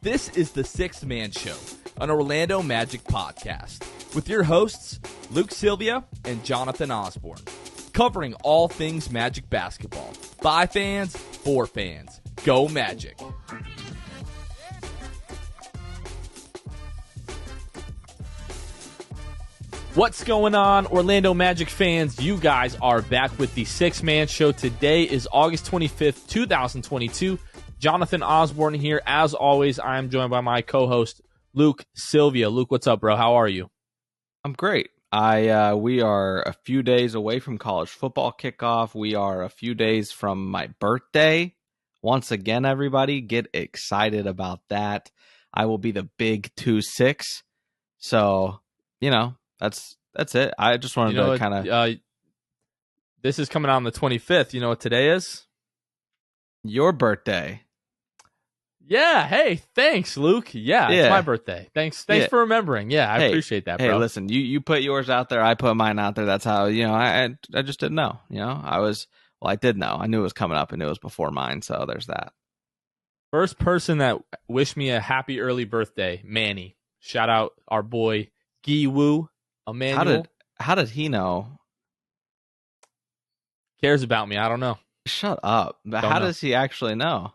This is the Sixth Man Show, an Orlando Magic podcast, with your hosts, Luke Sylvia and Jonathan Osborne, covering all things Magic basketball. By fans, for fans. Go Magic! What's going on, Orlando Magic fans? You guys are back with the Sixth Man Show. Today is August 25th, 2022. Jonathan Osborne here. As always, I am joined by my co-host, Luke Sylvia. Luke, what's up, bro? How are you? I'm great. We are a few days away from college football kickoff. We are a few days from my birthday. Once again, everybody, get excited about that. I will be the big 2-6. So, that's it. I just wanted to kind of... this is coming out on the 25th. You know what today is? Your birthday. Yeah, hey, thanks, Luke. Yeah, it's my birthday. Thanks for remembering. Yeah, I appreciate that, bro. Hey, listen, you put yours out there, I put mine out there. That's how, I just didn't know. I did know. I knew it was coming up, and it was before mine, so there's that. First person that wished me a happy early birthday, Manny. Shout out our boy, Gi Woo, Emmanuel. How did he know? Cares about me, I don't know. Shut up. How does he actually know?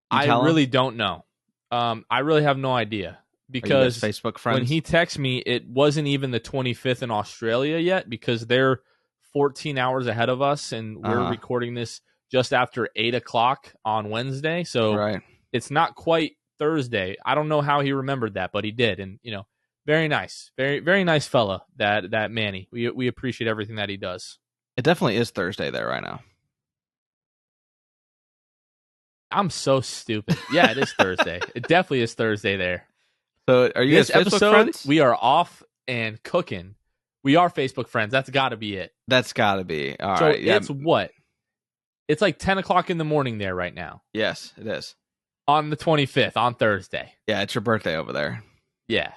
I really don't know. I really have no idea because Facebook friends? When he texted me, it wasn't even the 25th in Australia yet because they're 14 hours ahead of us, and we're recording this just after 8 o'clock on Wednesday. So It's not quite Thursday. I don't know how he remembered that, but he did. And, very nice. Very, very nice fella, that Manny. We appreciate everything that he does. It definitely is Thursday there right now. I'm so stupid. Yeah, it is Thursday. It definitely is Thursday there. So are you guys Facebook episode, friends? We are off and cooking. We are Facebook friends. That's got to be it. That's got to be. All so right. Yeah. It's what? It's like 10 o'clock in the morning there right now. Yes, it is. On the 25th, on Thursday. Yeah, it's your birthday over there. Yeah.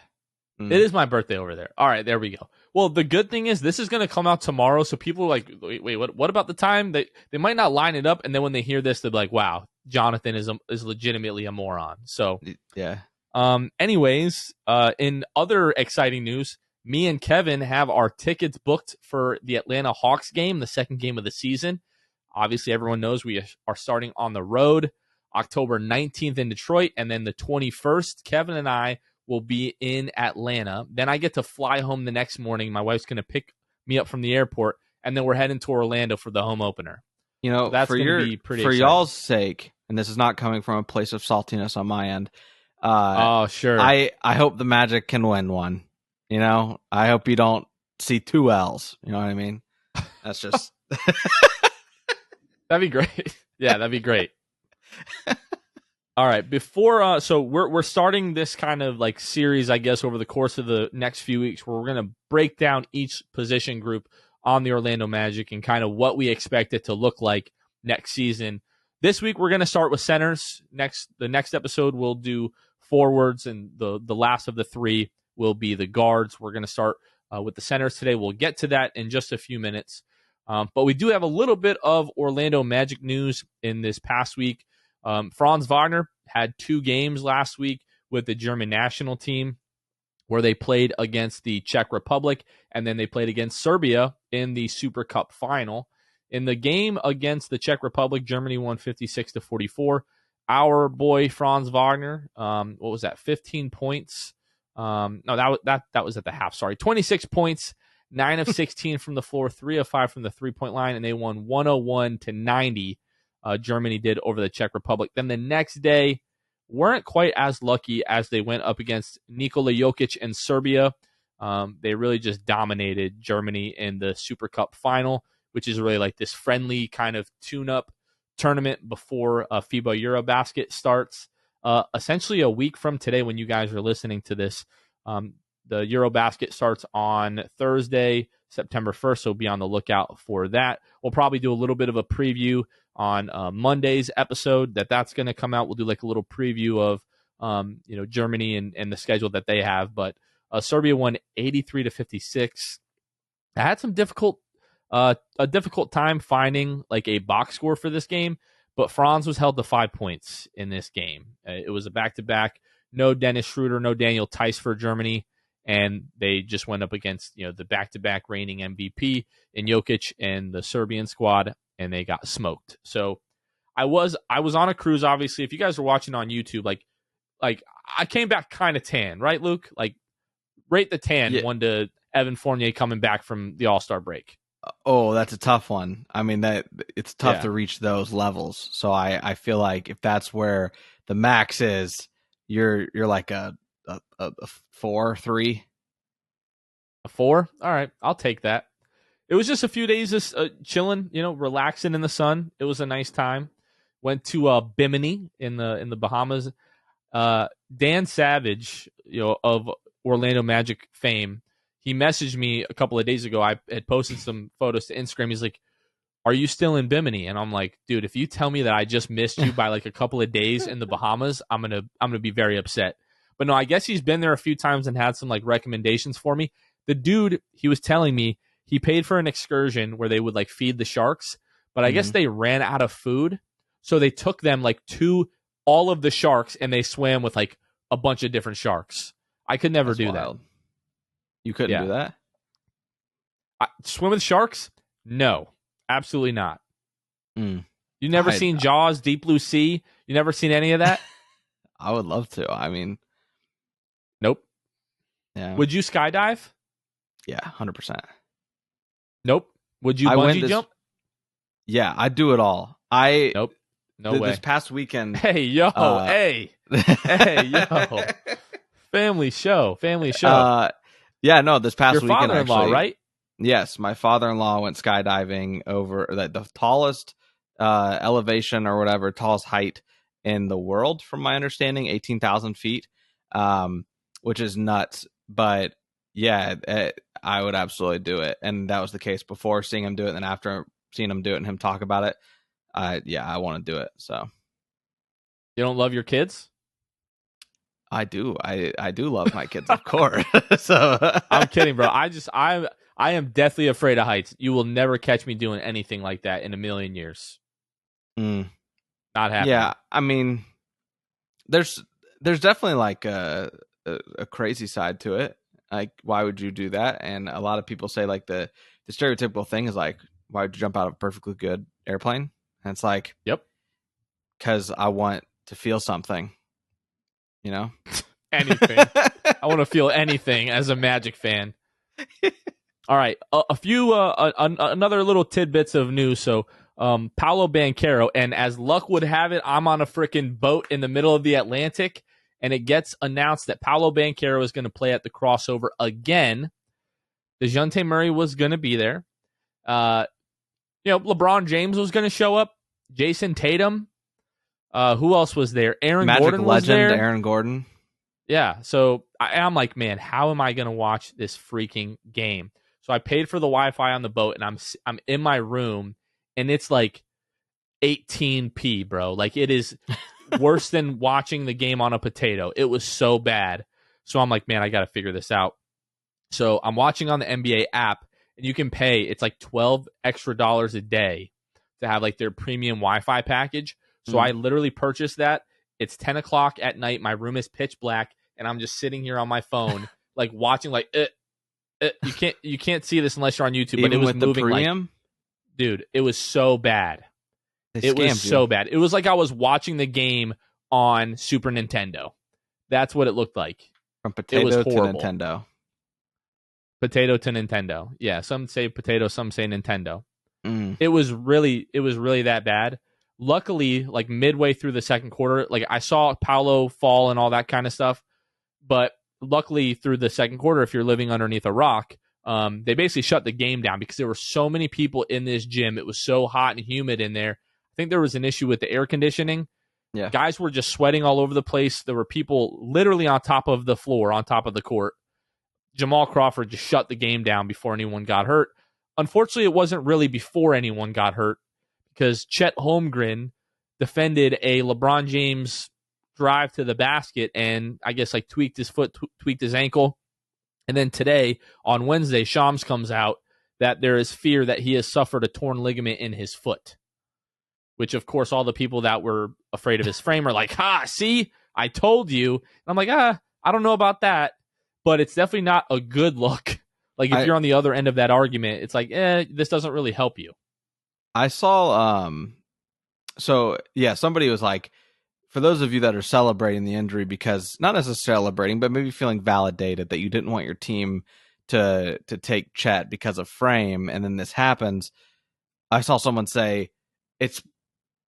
It is my birthday over there. All right, there we go. Well, the good thing is this is going to come out tomorrow, so people are like, wait, what about the time? They might not line it up, and then when they hear this, they'll be like, wow, Jonathan is legitimately a moron. So, yeah. Anyways, in other exciting news, me and Kevin have our tickets booked for the Atlanta Hawks game, the second game of the season. Obviously, everyone knows we are starting on the road October 19th in Detroit, and then the 21st, Kevin and I will be in Atlanta. Then I get to fly home the next morning. My wife's going to pick me up from the airport, and then we're heading to Orlando for the home opener. So that's going to be pretty exciting. Y'all's sake, and this is not coming from a place of saltiness on my end. Oh, sure. I hope the Magic can win one. I hope you don't see 2 L's. You know what I mean? That's just... That'd be great. Yeah, that'd be great. All right, before so we're starting this kind of like series, I guess, over the course of the next few weeks, where we're going to break down each position group on the Orlando Magic and kind of what we expect it to look like next season. This week we're going to start with centers. The next episode we'll do forwards, and the last of the 3 will be the guards. We're going to start with the centers today. We'll get to that in just a few minutes. But we do have a little bit of Orlando Magic news in this past week. Franz Wagner had 2 games last week with the German national team where they played against the Czech Republic, and then they played against Serbia in the Super Cup final. In the game against the Czech Republic, Germany won 56-44. Our boy Franz Wagner, what was that? 15 points. No, that was at the half. Sorry, 26 points, 9 of 16 from the floor, 3 of 5 from the 3-point line, and they won 101-90. Germany did over the Czech Republic. Then the next day, weren't quite as lucky as they went up against Nikola Jokic and Serbia. They really just dominated Germany in the Super Cup final, which is really like this friendly kind of tune-up tournament before FIBA Eurobasket starts. Essentially a week from today when you guys are listening to this. The Eurobasket starts on Thursday, September 1st, so be on the lookout for that. We'll probably do a little bit of a preview on Monday's episode that's going to come out. We'll do like a little preview of Germany and the schedule that they have. But Serbia won 83-56. I had some a difficult time finding like a box score for this game, But Franz was held to 5 points in this game. It was a back-to-back. No Dennis Schroeder, no Daniel Tice for Germany, and they just went up against the back-to-back reigning MVP in Jokic and the Serbian squad, and they got smoked. So I was on a cruise. Obviously, if you guys are watching on YouTube, like I came back kind of tan, right, Luke? Like rate the tan one to Evan Fournier coming back from the All-Star break. Oh, that's a tough one. I mean, that it's tough to reach those levels. So I feel like if that's where the max is, you're like a 4, 3. A 4? All right, I'll take that. It was just a few days just chilling, relaxing in the sun. It was a nice time. Went to Bimini in the Bahamas. Dan Savage, of Orlando Magic fame, he messaged me a couple of days ago. I had posted some photos to Instagram. He's like, "Are you still in Bimini?" And I'm like, "Dude, if you tell me that I just missed you by like a couple of days in the Bahamas, I'm gonna be very upset." But no, I guess he's been there a few times and had some like recommendations for me. The dude, he was telling me he paid for an excursion where they would like feed the sharks, but I guess they ran out of food, so they took them like to all of the sharks and they swam with like a bunch of different sharks. I could never do that. You couldn't do that? Swim with sharks? No, absolutely not. Mm. You never seen Jaws, Deep Blue Sea? You never seen any of that? I would love to. I mean, nope. Yeah. Would you skydive? Yeah, 100%. Nope. Would you bungee jump? Yeah, I'd do it all. Nope. No way. This past weekend. Hey, yo. Hey, yo. Family show. Yeah, no, this past weekend. Your father-in-law, actually, right? Yes, my father-in-law went skydiving over the tallest elevation or whatever, tallest height in the world, from my understanding, 18,000 feet, which is nuts. But yeah, I would absolutely do it. And that was the case before seeing him do it. And then after seeing him do it and him talk about it, I want to do it. So you don't love your kids? I do. I do love my kids, of course. So I'm kidding, bro. I am deathly afraid of heights. You will never catch me doing anything like that in a million years. Not happening. Yeah, I mean, there's definitely like a crazy side to it. Like, why would you do that? And a lot of people say like the stereotypical thing is like, why would you jump out of a perfectly good airplane? And it's like, yep, because I want to feel something. Anything. I want to feel anything as a Magic fan. All right, a few another little tidbits of news. So Paolo Banchero, and as luck would have it, I'm on a freaking boat in the middle of the Atlantic, and it gets announced that Paolo Banchero is going to play at the crossover again. DeJounte Murray was going to be there. LeBron James was going to show up. Jason Tatum. Who else was there? Aaron Magic Gordon was legend, there. Aaron Gordon. Yeah, so I'm like, man, how am I going to watch this freaking game? So I paid for the Wi-Fi on the boat, and I'm in my room, and it's like 18p, bro. Like, it is worse than watching the game on a potato. It was so bad. So I'm like, man, I got to figure this out. So I'm watching on the NBA app, and you can pay. It's like $12 extra a day to have like their premium Wi-Fi package. So I literally purchased that. It's 10 o'clock at night. My room is pitch black, and I'm just sitting here on my phone, like watching. Like you can't see this unless you're on YouTube. Even but it was with moving. The premium? Dude, it was so bad. It was so bad. It was like I was watching the game on Super Nintendo. That's what it looked like. From potato to Nintendo. Potato to Nintendo. Yeah, some say potato, some say Nintendo. It was really that bad. Luckily, like midway through the second quarter, like I saw Paolo fall and all that kind of stuff. But luckily through the second quarter, if you're living underneath a rock, they basically shut the game down because there were so many people in this gym. It was so hot and humid in there. I think there was an issue with the air conditioning. Yeah. Guys were just sweating all over the place. There were people literally on top of the floor, on top of the court. Jamal Crawford just shut the game down before anyone got hurt. Unfortunately, it wasn't really before anyone got hurt because Chet Holmgren defended a LeBron James drive to the basket and I guess like tweaked his foot, tweaked his ankle. And then today, on Wednesday, Shams comes out that there is fear that he has suffered a torn ligament in his foot, which of course all the people that were afraid of his frame are like, ha, see, I told you. And I'm like, I don't know about that, but it's definitely not a good look. Like if you're on the other end of that argument, it's like, this doesn't really help you. I saw, so yeah, somebody was like, for those of you that are celebrating the injury because not necessarily celebrating, but maybe feeling validated that you didn't want your team to take Chet because of frame, and then this happens. I saw someone say it's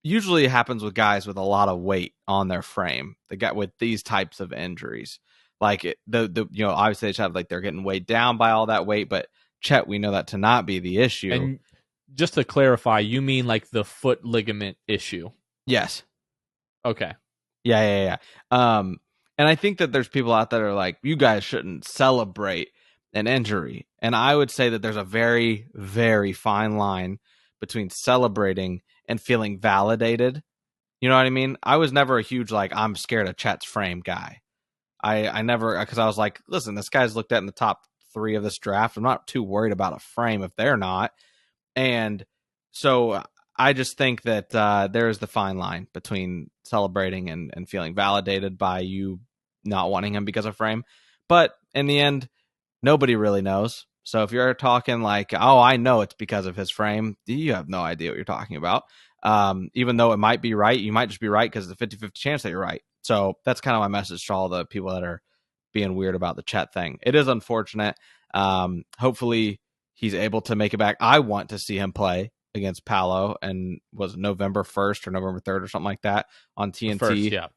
usually happens with guys with a lot of weight on their frame. They got with these types of injuries, like obviously they have like they're getting weighed down by all that weight, but Chet, we know that to not be the issue. And just to clarify, you mean like the foot ligament issue? Yes. Okay. Yeah. And I think that there's people out there that are like, you guys shouldn't celebrate an injury. And I would say that there's a very, very fine line between celebrating and feeling validated. You know what I mean? I was never a huge, like, I'm scared of Chet's frame guy. I never, because I was like, listen, this guy's looked at in the top 3 of this draft. I'm not too worried about a frame if they're not. And so I just think that there is the fine line between celebrating and feeling validated by you not wanting him because of frame. But in the end, nobody really knows. So if you're talking like, oh, I know it's because of his frame, you have no idea what you're talking about. Even though it might be right, you might just be right because it's a 50-50 chance that you're right. So that's kind of my message to all the people that are being weird about the Chet thing. It is unfortunate. Hopefully he's able to make it back. I want to see him play against Paolo, and was it November 1st or November 3rd or something like that on TNT. First, yeah.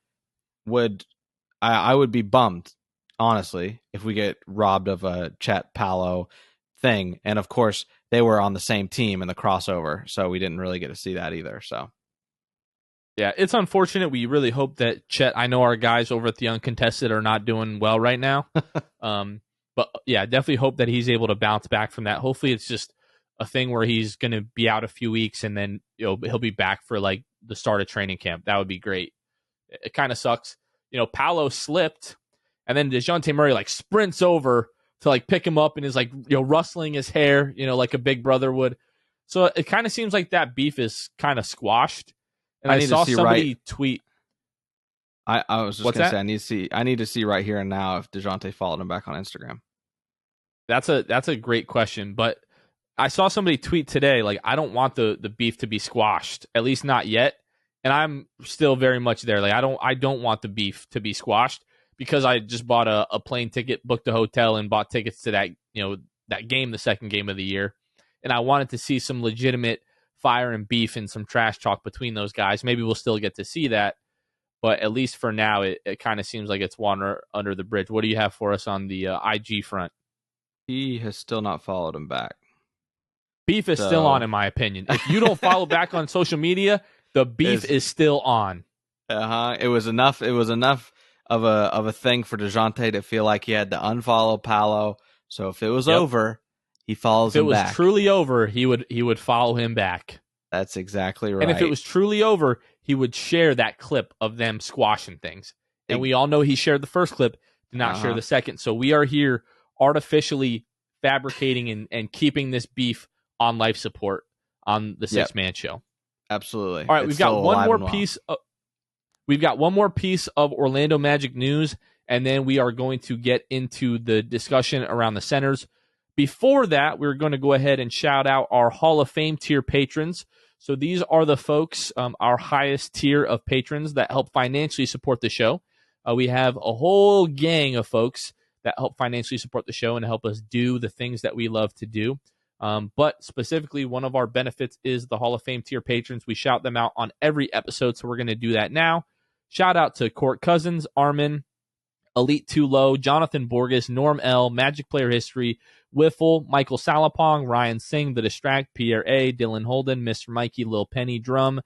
I would be bummed, honestly, if we get robbed of a Chet Paolo thing. And of course, they were on the same team in the crossover, so we didn't really get to see that either. So, yeah, it's unfortunate. We really hope that Chet, I know our guys over at the Uncontested are not doing well right now. But yeah, definitely hope that he's able to bounce back from that. Hopefully it's just a thing where he's going to be out a few weeks and then he'll be back for like the start of training camp. That would be great. It kind of sucks. Paolo slipped and then DeJounte Murray like sprints over to like pick him up and is like, rustling his hair, like a big brother would. So it kind of seems like that beef is kind of squashed. And I saw somebody tweet. I was just going to say, I need to see right here and now if DeJounte followed him back on Instagram. That's a great question, but I saw somebody tweet today, like, I don't want the beef to be squashed, at least not yet. And I'm still very much there. Like, I don't want the beef to be squashed because I just bought a plane ticket, booked a hotel, and bought tickets to that, that game, the second game of the year. And I wanted to see some legitimate fire and beef and some trash talk between those guys. Maybe we'll still get to see that. But at least for now, it kind of seems like it's water under the bridge. What do you have for us on the IG front? He has still not followed him back. Beef is still on, in my opinion. If you don't follow back on social media, the beef is still on. It was enough. It was enough of a thing for DeJounte to feel like he had to unfollow Paolo. So if it was over, he follows him back. If it was truly over, he would follow him back. That's exactly right. And if it was truly over, he would share that clip of them squashing things. And we all know he shared the first clip, did not share the second. So we are here artificially fabricating and keeping this beef on life support on the Six Man Show. Absolutely. All right, we've got one more piece. We've got one more piece of Orlando Magic news, and then we are going to get into the discussion around the centers. Before that, we're going to go ahead and shout out our Hall of Fame tier patrons. So these are the folks, our highest tier of patrons that help financially support the show. We have a whole gang of folks that help financially support the show and help us do the things that we love to do. But specifically, one of our benefits is the Hall of Fame tier patrons. We shout them out on every episode, so we're going to do that now. Shout out to Court Cousins, Armin, Elite Too Low, Jonathan Borges, Norm L, Magic Player History, Wiffle, Michael Salapong, Ryan Singh, The Distract, Pierre A, Dylan Holden, Mr. Mikey, Lil Penny, Drum,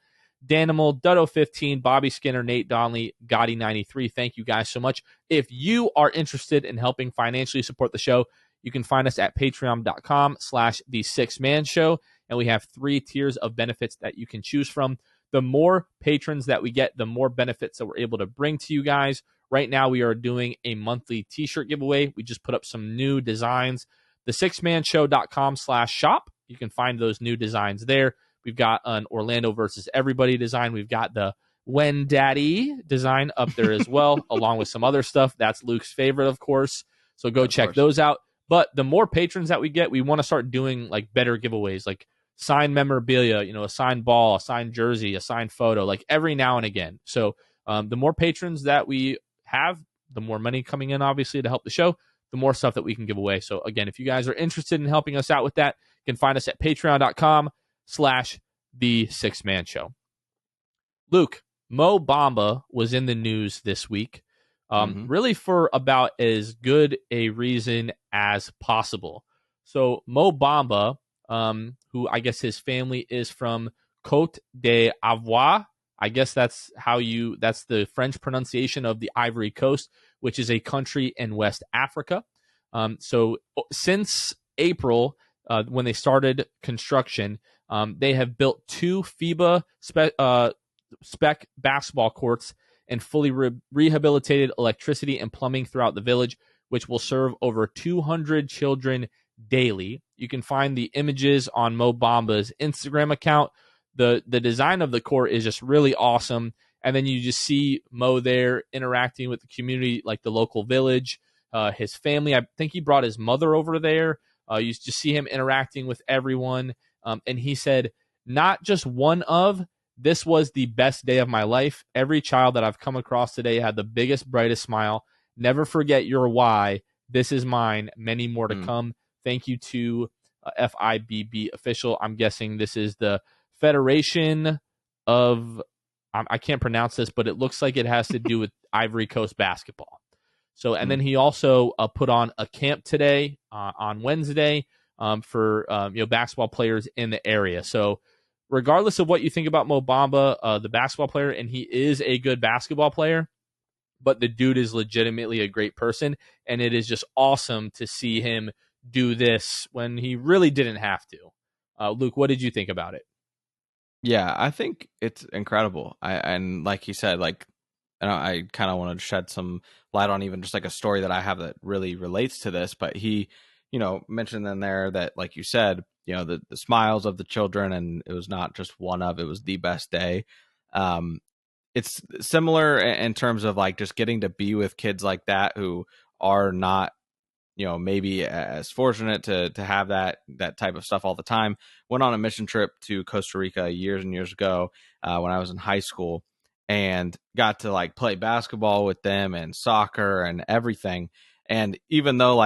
Danimal, Dutto15, Bobby Skinner, Nate Donnelly, Gotti93. Thank you guys so much. If you are interested in helping financially support the show, you can find us at patreon.com/The Six Man Show. And we have 3 tiers of benefits that you can choose from. The more patrons that we get, the more benefits that we're able to bring to you guys. Right now, we are doing a monthly t-shirt giveaway. We just put up some new designs. The sixmanshow.com/shop. You can find those new designs there. We've got an Orlando versus everybody design. We've got the When Daddy design up there as well, along with some other stuff. That's Luke's favorite, of course. So go check those out. But the more patrons that we get, we want to start doing like better giveaways, like signed memorabilia, a signed ball, a signed jersey, a signed photo, like every now and again. So the more patrons that we have, the more money coming in, obviously, to help the show, the more stuff that we can give away. So again, if you guys are interested in helping us out with that, you can find us at patreon.com/the Sixth Man Show. Luke, Mo Bamba was in the news this week, really for about as good a reason as possible. So Mo Bamba, who I guess his family is from Côte d'Ivoire. I guess that's the French pronunciation of the Ivory Coast, which is a country in West Africa. So since April, when they started construction, they have built 2 FIBA spec basketball courts and fully rehabilitated electricity and plumbing throughout the village, which will serve over 200 children daily. You can find the images on Mo Bamba's Instagram account. The design of the court is just really awesome. And then you just see Mo there interacting with the community, like the local village, his family. I think he brought his mother over there. You just see him interacting with everyone. And he said, not just this was the best day of my life. Every child that I've come across today had the biggest, brightest smile. Never forget your why. This is mine. Many more to come. Thank you to FIBB official. I'm guessing this is the Federation of, I can't pronounce this, but it looks like it has to do with Ivory Coast basketball. So, and then he also put on a camp today on Wednesday for basketball players in the area. So, regardless of what you think about Mo Bamba, the basketball player, and he is a good basketball player, but the dude is legitimately a great person, and it is just awesome to see him do this when he really didn't have to. Luke, what did you think about it? Yeah, I think it's incredible. And like he said, like, I kind of wanted to shed some light on even just like a story that I have that really relates to this. But he, mentioned in there that, like you said, the smiles of the children, and it was not just it was the best day. It's similar in terms of like just getting to be with kids like that who are not, maybe as fortunate to have that type of stuff all the time. Went on a mission trip to Costa Rica years and years ago when I was in high school, and got to like play basketball with them and soccer and everything. And even though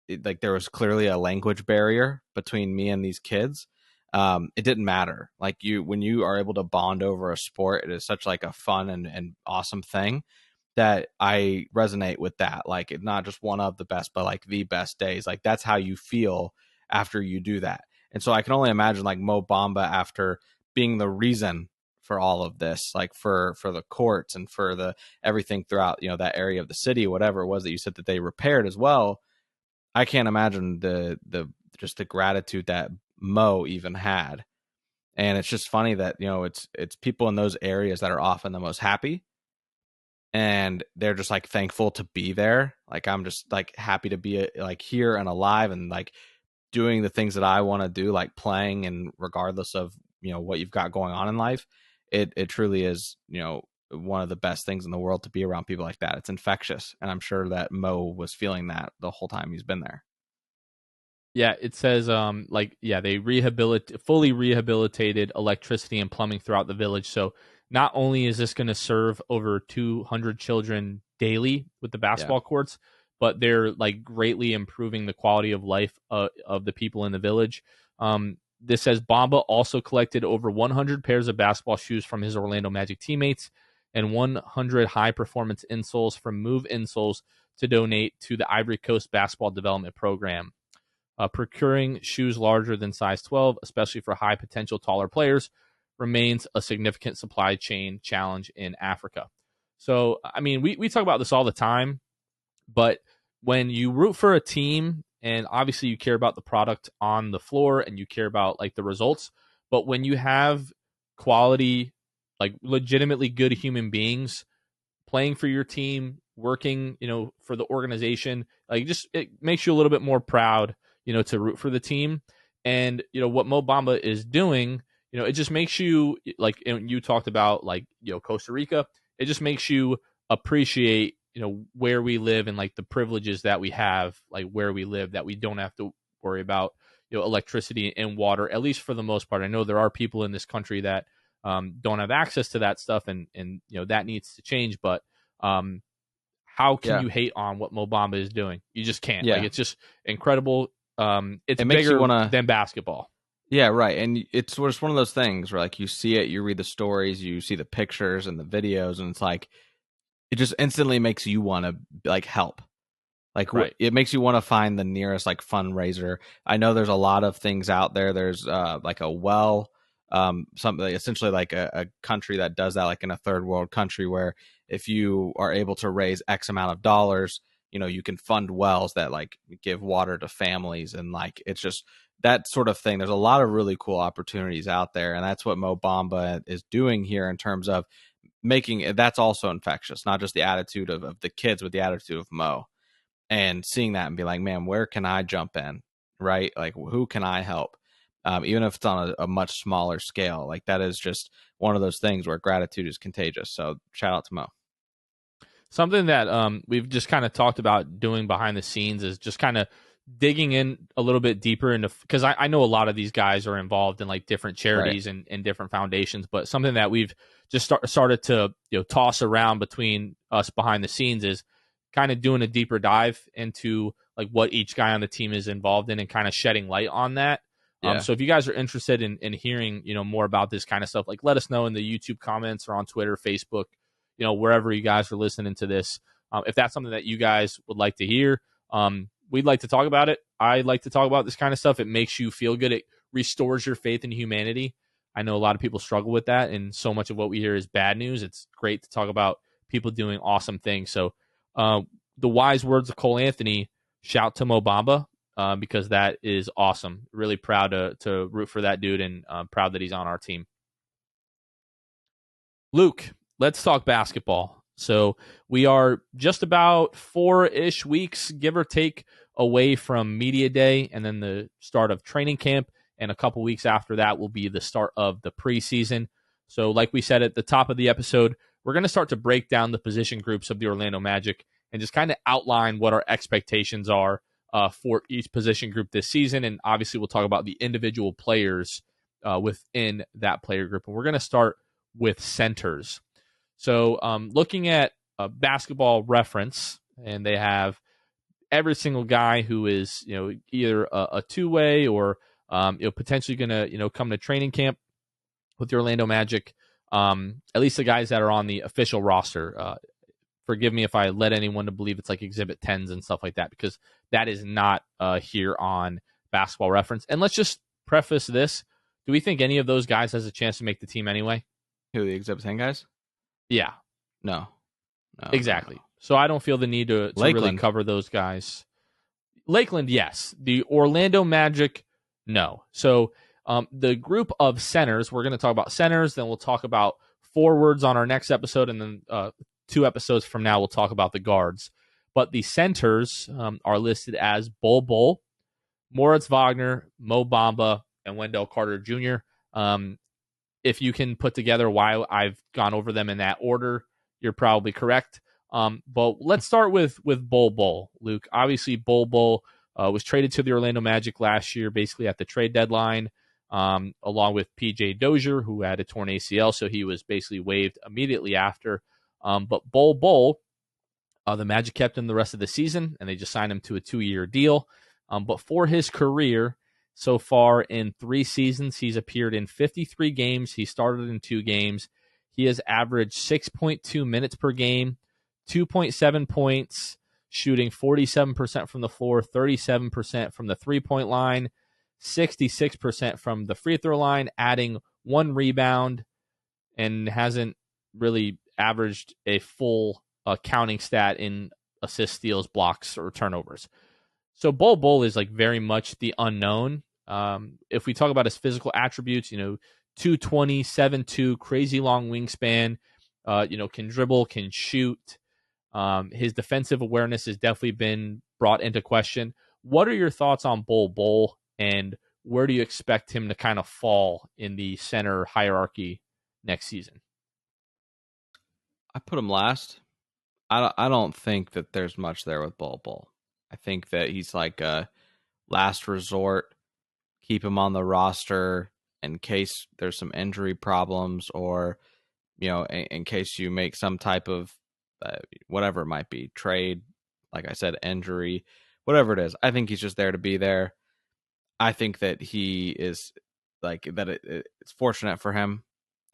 there was clearly a language barrier between me and these kids, it didn't matter. Like when you are able to bond over a sport, it is such like a fun and awesome thing that I resonate with that. Like, it's not just one of the best, but like the best days. Like, that's how you feel after you do that. And so I can only imagine like Mo Bamba, after being the reason for all of this, like for the courts and for the everything throughout, that area of the city, whatever it was that you said that they repaired as well. I can't imagine the just the gratitude that Mo even had. And it's just funny that, it's people in those areas that are often the most happy, and they're just like thankful to be there. Like, I'm just like happy to be like here and alive and like doing the things that I want to do, like playing, and regardless of, what you've got going on in life, it truly is, one of the best things in the world to be around people like that. It's infectious. And I'm sure that Mo was feeling that the whole time he's been there. Yeah, it says they fully rehabilitated electricity and plumbing throughout the village. So not only is this going to serve over 200 children daily with the basketball courts, but they're like greatly improving the quality of life of the people in the village. This says Bamba also collected over 100 pairs of basketball shoes from his Orlando Magic teammates and 100 high-performance insoles from Move Insoles to donate to the Ivory Coast Basketball Development Program. Procuring shoes larger than size 12, especially for high-potential taller players, remains a significant supply chain challenge in Africa. So, I mean, we talk about this all the time, but when you root for a team, and obviously you care about the product on the floor and you care about like the results, but when you have quality, like legitimately good human beings playing for your team, working, for the organization, like just it makes you a little bit more proud, to root for the team. And, what Mo Bamba is doing, it just makes you like, and you talked about like, Costa Rica. It just makes you appreciate, where we live and like the privileges that we have, like where we live, that we don't have to worry about, electricity and water, at least for the most part. I know there are people in this country that don't have access to that stuff, and that needs to change. But how can Yeah. you hate on what Mo Bamba is doing? You just can't. Like, Yeah. it's just incredible. It's It makes you bigger want to. than basketball. Yeah, right. And it's just one of those things where like you see it, you read the stories, you see the pictures and the videos, and it's like it just instantly makes you want to like help. Like Right. it makes you want to find the nearest like fundraiser. I know there's a lot of things out there. There's like a well, something essentially like a country that does that, like in a third world country, where if you are able to raise X amount of dollars, you can fund wells that like give water to families, and like it's just that sort of thing. There's a lot of really cool opportunities out there, and that's what Mo Bamba is doing here in terms of making that's also infectious, not just the attitude of the kids, but the attitude of Mo, and seeing that and be like, man, where can I jump in? Right? Like, who can I help? Even if it's on a much smaller scale, like that is just one of those things where gratitude is contagious. So shout out to Mo. Something that we've just kind of talked about doing behind the scenes is just kind of digging in a little bit deeper into, because I know a lot of these guys are involved in like different charities and different foundations, but something that we've just started to toss around between us behind the scenes is kind of doing a deeper dive into like what each guy on the team is involved in and kind of shedding light on that. Yeah. So if you guys are interested in hearing more about this kind of stuff, like let us know in the YouTube comments or on Twitter, Facebook, wherever you guys are listening to this. If that's something that you guys would like to hear, we'd like to talk about it. I like to talk about this kind of stuff. It makes you feel good. It restores your faith in humanity. I know a lot of people struggle with that, and so much of what we hear is bad news. It's great to talk about people doing awesome things. So the wise words of Cole Anthony, shout to Mo Bamba, because that is awesome. Really proud to root for that dude, and proud that he's on our team. Luke, let's talk basketball. So we are just about 4-ish weeks, give or take, away from media day and then the start of training camp. And a couple weeks after that will be the start of the preseason. So like we said at the top of the episode, we're going to start to break down the position groups of the Orlando Magic and just kind of outline what our expectations are for each position group this season. And obviously we'll talk about the individual players within that player group. And we're going to start with centers. So looking at a basketball reference, and they have every single guy who is either a two-way or potentially going to come to training camp with the Orlando Magic, at least the guys that are on the official roster. Forgive me if I led anyone to believe it's like Exhibit 10s and stuff like that, because that is not here on Basketball Reference. And let's just preface this. Do we think any of those guys has a chance to make the team anyway? Who, the Exhibit 10 guys? Yeah. No. Exactly. So I don't feel the need to really cover those guys. Lakeland, yes. The Orlando Magic, no. So the group of centers, we're going to talk about centers, then we'll talk about forwards on our next episode, and then 2 episodes from now we'll talk about the guards. But the centers are listed as Bol Bol, Moritz Wagner, Mo Bamba, and Wendell Carter Jr. If you can put together why I've gone over them in that order, you're probably correct. But let's start with Bol Bol, Luke. Obviously, Bol Bol was traded to the Orlando Magic last year, basically at the trade deadline, along with PJ Dozier, who had a torn ACL, so he was basically waived immediately after. But Bol Bol, the Magic kept him the rest of the season, and they just signed him to a 2-year deal. But for his career, so far in 3 seasons, he's appeared in 53 games. He started in 2 games. He has averaged 6.2 minutes per game, 2.7 points, shooting 47% from the floor, 37% from the three-point line, 66% from the free throw line, adding 1 rebound, and hasn't really averaged a full counting stat in assists, steals, blocks, or turnovers. So Bol Bol is like very much the unknown. If we talk about his physical attributes, 220, 7'2", crazy long wingspan, can dribble, can shoot. His defensive awareness has definitely been brought into question. What are your thoughts on Bol Bol, and where do you expect him to kind of fall in the center hierarchy next season? I put him last. I don't think that there's much there with Bol Bol. I think that he's like a last resort. Keep him on the roster in case there's some injury problems, or in case you make some type of whatever it might be, trade, like I said, injury, whatever it is. I think he's just there to be there. I think that he is like that. It's fortunate for him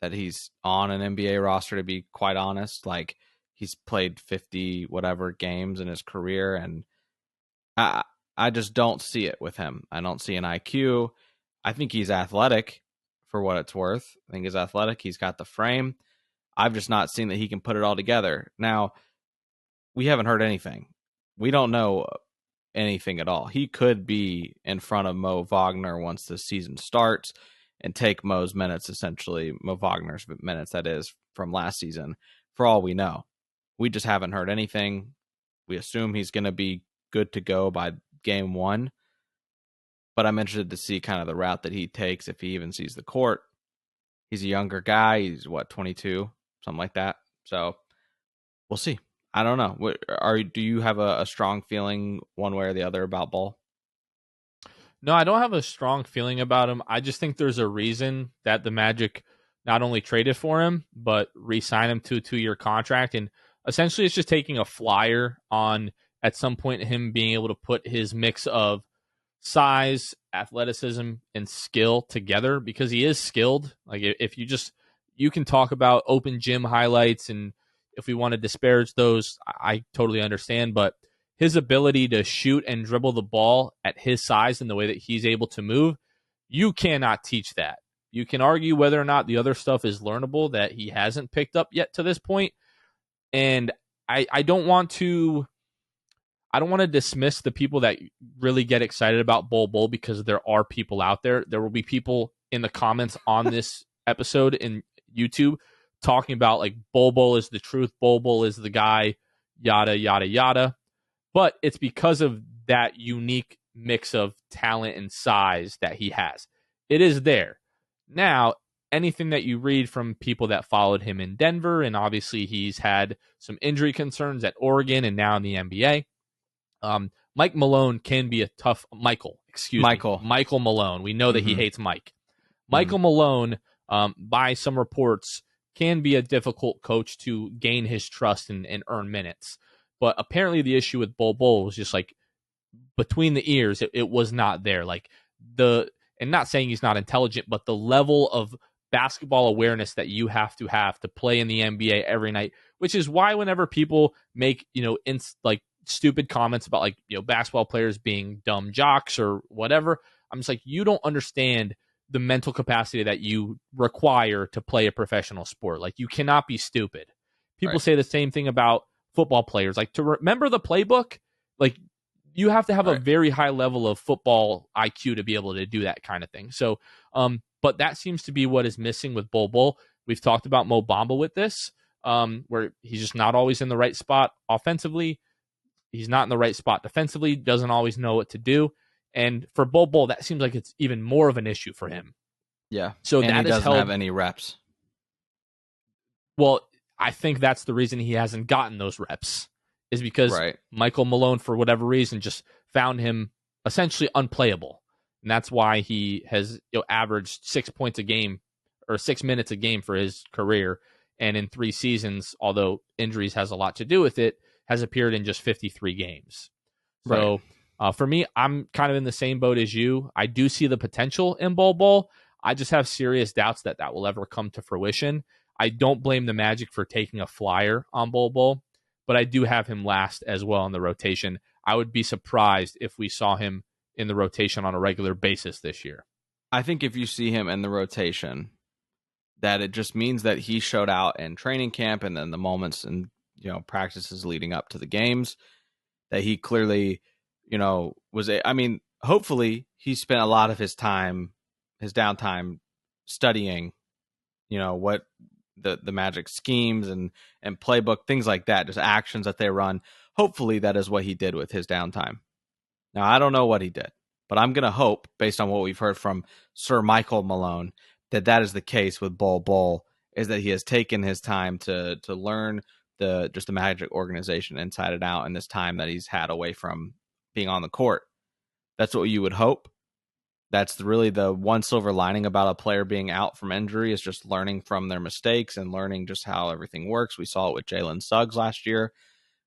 that he's on an NBA roster. To be quite honest, like he's played 50 whatever games in his career, and I I just don't see it with him. I don't see an IQ. I think he's athletic for what it's worth. I think he's athletic. He's got the frame. I've just not seen that he can put it all together. Now, we haven't heard anything. We don't know anything at all. He could be in front of Mo Wagner once the season starts and take Mo's minutes, essentially, Mo Wagner's minutes, that is, from last season, for all we know. We just haven't heard anything. We assume he's going to be good to go by game one. But I'm interested to see kind of the route that he takes if he even sees the court. He's a younger guy. He's, 22? Something like that. So we'll see. I don't know. Do you have a strong feeling one way or the other about Ball? No, I don't have a strong feeling about him. I just think there's a reason that the Magic not only traded for him, but re-signed him to a 2-year contract. And essentially it's just taking a flyer on, at some point, him being able to put his mix of size, athleticism, and skill together, because he is skilled. Like, if you can talk about open gym highlights, and if we want to disparage those, I totally understand, but his ability to shoot and dribble the ball at his size and the way that he's able to move, you cannot teach that. You can argue whether or not the other stuff is learnable that he hasn't picked up yet to this point. And I don't want to dismiss the people that really get excited about Bol Bol, because there are people out there. There will be people in the comments on this episode in YouTube talking about, like, Bol Bol is the truth, Bol Bol is the guy, yada, yada, yada. But it's because of that unique mix of talent and size that he has. It is there. Now, anything that you read from people that followed him in Denver, and obviously he's had some injury concerns at Oregon and now in the NBA. Mike Malone can be a tough Michael Malone. We know that he hates Mike. Michael Malone, by some reports, can be a difficult coach to gain his trust and earn minutes. But apparently the issue with Bol Bol was just, like, between the ears, it was not there. Like, and not saying he's not intelligent, but the level of basketball awareness that you have to play in the NBA every night, which is why whenever people make, stupid comments about, like, basketball players being dumb jocks or whatever, I'm just like, you don't understand the mental capacity that you require to play a professional sport. Like, you cannot be stupid. People say the same thing about football players. Like, to remember the playbook, like, you have to have a very high level of football IQ to be able to do that kind of thing. So, but that seems to be what is missing with Bol Bol. We've talked about Mo Bamba with this, where he's just not always in the right spot offensively. He's not in the right spot defensively, doesn't always know what to do. And for Bol Bol, that seems like it's even more of an issue for him. Yeah. So and that he doesn't have any reps. Well, I think that's the reason he hasn't gotten those reps, is because Michael Malone, for whatever reason, just found him essentially unplayable. And that's why he has averaged 6 points a game, or 6 minutes a game for his career. And in 3 seasons, although injuries has a lot to do with it, has appeared in just 53 games. So for me, I'm kind of in the same boat as you. I do see the potential in Bol Bol. I just have serious doubts that will ever come to fruition. I don't blame the Magic for taking a flyer on Bol Bol, but I do have him last as well in the rotation. I would be surprised if we saw him in the rotation on a regular basis this year. I think if you see him in the rotation, that it just means that he showed out in training camp and then the moments and practices leading up to the games, that he clearly hopefully he spent a lot of his downtime studying what the Magic schemes and playbook, things like that, just actions that they run. Hopefully that is what he did with his downtime. Now, I don't know what he did, But I'm going to hope, based on what we've heard from Sir Michael Malone, that is the case with Bol Bol, is that he has taken his time to learn the Magic organization inside and out in this time that he's had away from being on the court. That's what you would hope. That's really the one silver lining about a player being out from injury, is just learning from their mistakes and learning just how everything works. We saw it with Jalen Suggs last year,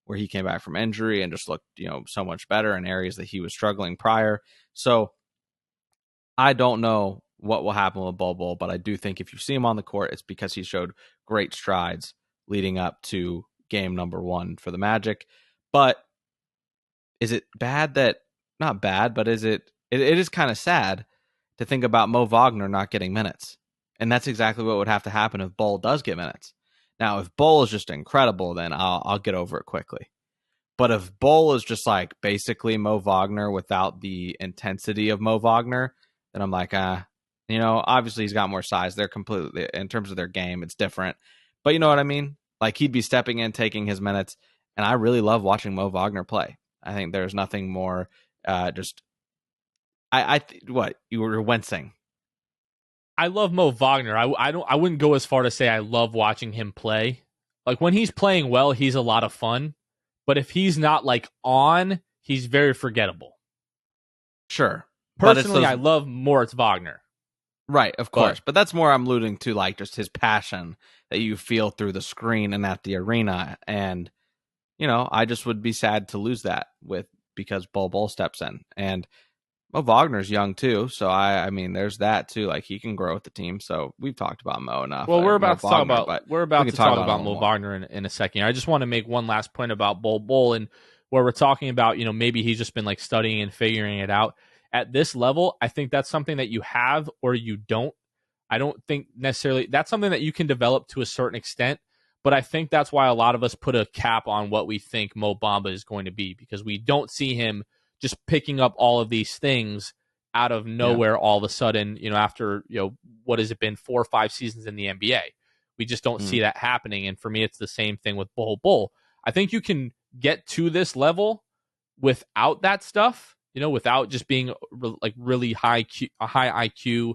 where he came back from injury and just looked, so much better in areas that he was struggling prior. So I don't know what will happen with Bol Bol, but I do think if you see him on the court, it's because he showed great strides leading up to game number 1 for the Magic. But is it bad that, not bad, but it is kind of sad to think about Mo Wagner not getting minutes. And that's exactly what would have to happen if Bol does get minutes. Now, if Bol is just incredible, then I'll get over it quickly. But if Bol is just like basically Mo Wagner without the intensity of Mo Wagner, then I'm like, obviously he's got more size. They're completely, in terms of their game, it's different. But you know what I mean? Like, he'd be stepping in, taking his minutes. And I really love watching Mo Wagner play. I think there's nothing more what? You were wincing. I love Mo Wagner. I wouldn't go as far to say I love watching him play. Like, when he's playing well, he's a lot of fun. But if he's not like on, he's very forgettable. Sure. Personally, I love Moritz Wagner. Right, of course. But that's more I'm alluding to, like, just his passion that you feel through the screen and at the arena. And, I just would be sad to lose that because Bol Bol steps in. And Mo Wagner's young too, so I mean, there's that too. Like, he can grow with the team. So we've talked about Mo enough. Well, we're about to talk about Mo Wagner in a second. I just want to make one last point about Bol Bol, and where we're talking about, maybe he's just been like studying and figuring it out at this level. I think that's something that you have or you don't. I don't think necessarily that's something that you can develop to a certain extent, but I think that's why a lot of us put a cap on what we think Mo Bamba is going to be, because we don't see him just picking up all of these things out of nowhere all of a sudden, after, what has it been, 4 or 5 seasons in the NBA? We just don't see that happening. And for me, it's the same thing with Bol Bol. I think you can get to this level without that stuff, without just being like really high IQ,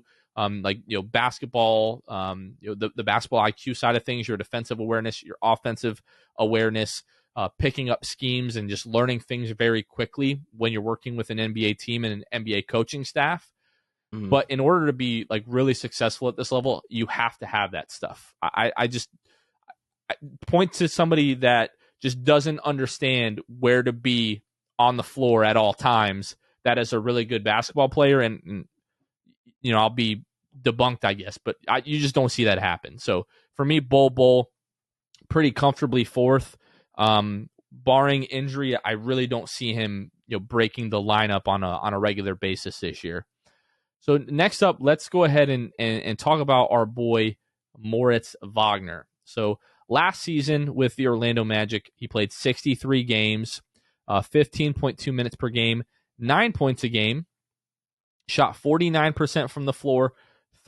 basketball, the basketball IQ side of things, your defensive awareness, your offensive awareness, picking up schemes and just learning things very quickly when you're working with an NBA team and an NBA coaching staff. Mm-hmm. But in order to be like really successful at this level, you have to have that stuff. I just point to somebody that just doesn't understand where to be on the floor at all times, that is a really good basketball player, and I'll be debunked, I guess, but you just don't see that happen. So for me, Bol Bol, pretty comfortably 4th. Barring injury, I really don't see him, breaking the lineup on a regular basis this year. So next up, let's go ahead and talk about our boy Moritz Wagner. So last season with the Orlando Magic, he played 63 games, 15.2 minutes per game, 9 points a game, shot 49% from the floor,